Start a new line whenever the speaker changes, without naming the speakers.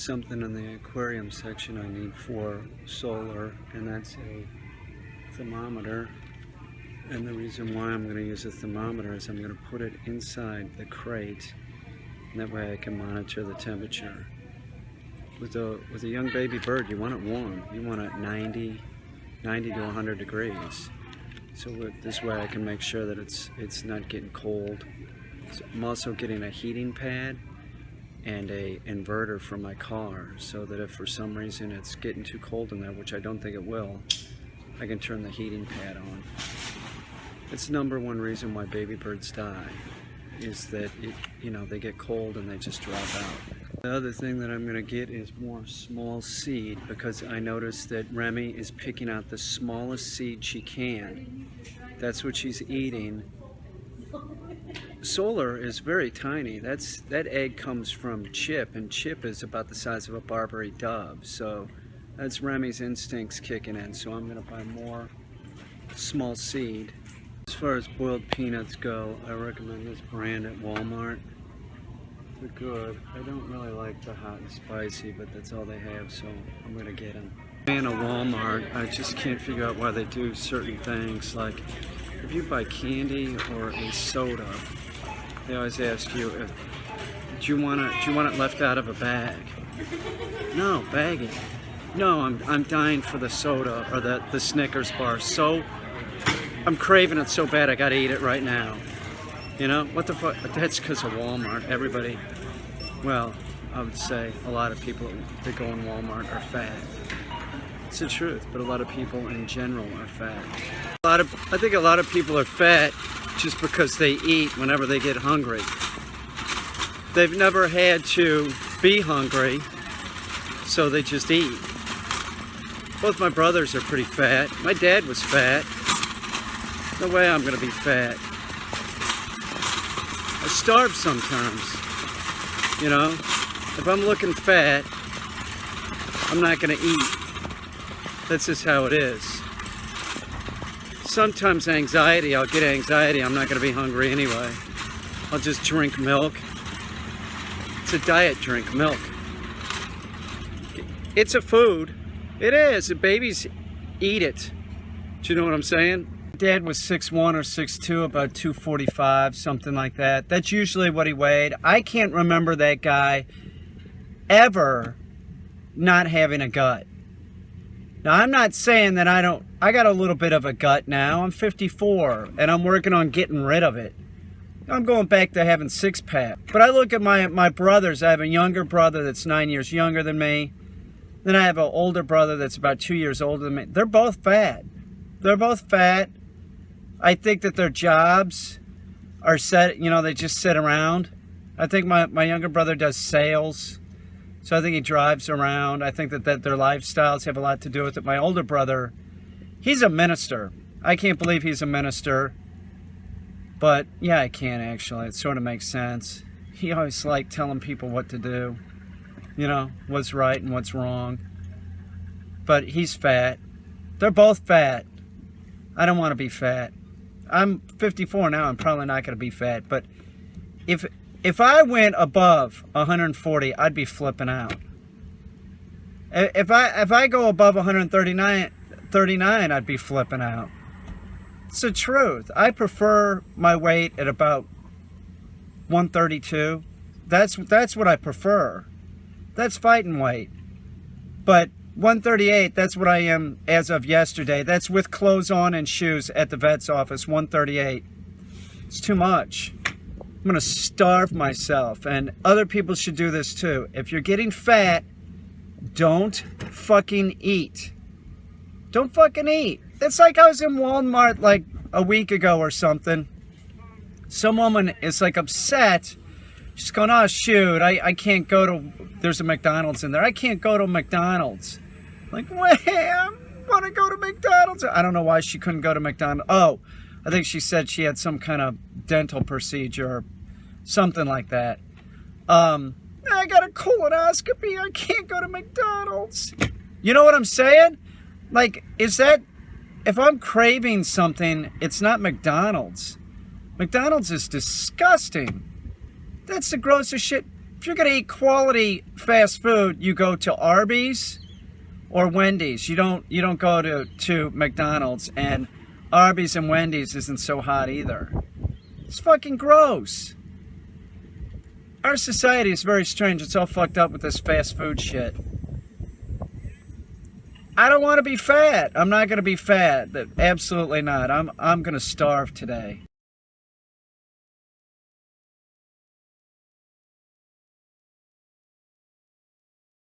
something in the aquarium section I need for solar, and that's a thermometer. And the reason why I'm going to use a thermometer is I'm going to put it inside the crate, and that way I can monitor the temperature. With a young baby bird, you want it warm. You want it 90 to 100 degrees. So this way I can make sure that it's not getting cold. So I'm also getting a heating pad and a inverter for my car, so that if for some reason it's getting too cold in there, which I don't think it will, I can turn the heating pad on. It's the #1 reason why baby birds die, is that they get cold and they just drop out. The other thing that I'm going to get is more small seed, because I noticed that Remy is picking out the smallest seed she can. That's what she's eating. Solar is very tiny. That egg comes from Chip, and Chip is about the size of a Barbary dove. So that's Remy's instincts kicking in. So I'm going to buy more small seed. As far as boiled peanuts go, I recommend this brand at Walmart. They're good. I don't really like the hot and spicy, but that's all they have, so I'm going to get them. In a Walmart, I just can't figure out why they do certain things. Like, if you buy candy or a soda, they always ask you, do you want it left out of a bag? No, bag it. No, I'm dying for the soda or the Snickers bar. So I'm craving it so bad I gotta eat it right now. You know, what the fuck? That's because of Walmart. Everybody, well, I would say a lot of people that go in Walmart are fat. It's the truth, but a lot of people in general are fat. I think a lot of people are fat just because they eat whenever they get hungry. They've never had to be hungry, so they just eat. Both my brothers are pretty fat. My dad was fat. No way I'm gonna be fat. I starve sometimes, you know? If I'm looking fat, I'm not gonna eat. That's just how it is. Sometimes anxiety, I'll get anxiety, I'm not gonna be hungry anyway. I'll just drink milk. It's a diet drink, milk. It's a food. It is. The babies eat it. Do you know what I'm saying? Dad was 6'1" or 6'2", about 245, something like that. That's usually what he weighed. I can't remember that guy ever not having a gut. Now, I'm not saying that I got a little bit of a gut now. I'm 54, and I'm working on getting rid of it. I'm going back to having six-pack. But I look at my brothers. I have a younger brother that's 9 years younger than me. Then I have an older brother that's about 2 years older than me. They're both fat. They're both fat. I think that their jobs are set, they just sit around. I think my younger brother does sales. So I think he drives around. I think that their lifestyles have a lot to do with it. My older brother, he's a minister. I can't believe he's a minister. But yeah, I can actually. It sort of makes sense. He always liked telling people what to do. What's right and what's wrong. But he's fat. They're both fat. I don't want to be fat. I'm 54 now. I'm probably not going to be fat. But if I went above 140, I'd be flipping out. If I go above 139, I'd be flipping out. It's the truth. I prefer my weight at about 132. That's what I prefer. That's fighting weight. But 138, that's what I am as of yesterday. That's with clothes on and shoes at the vet's office, 138. It's too much. I'm going to starve myself, and other people should do this too. If you're getting fat, don't fucking eat. Don't fucking eat. It's like I was in Walmart like a week ago or something. Some woman is like upset. She's going, oh shoot, I can't go to, there's a McDonald's in there. I can't go to McDonald's. Like, wait, I want to go to McDonald's. I don't know why she couldn't go to McDonald's. Oh, I think she said she had some kind of dental procedure or something like that. I got a colonoscopy. I can't go to McDonald's. You know what I'm saying? Like, if I'm craving something, it's not McDonald's. McDonald's is disgusting. That's the grossest shit. If you're gonna eat quality fast food, you go to Arby's or Wendy's. You don't go to McDonald's, and Arby's and Wendy's isn't so hot either. It's fucking gross. Our society is very strange. It's all fucked up with this fast food shit. I don't want to be fat. I'm not going to be fat. Absolutely not. I'm going to starve today.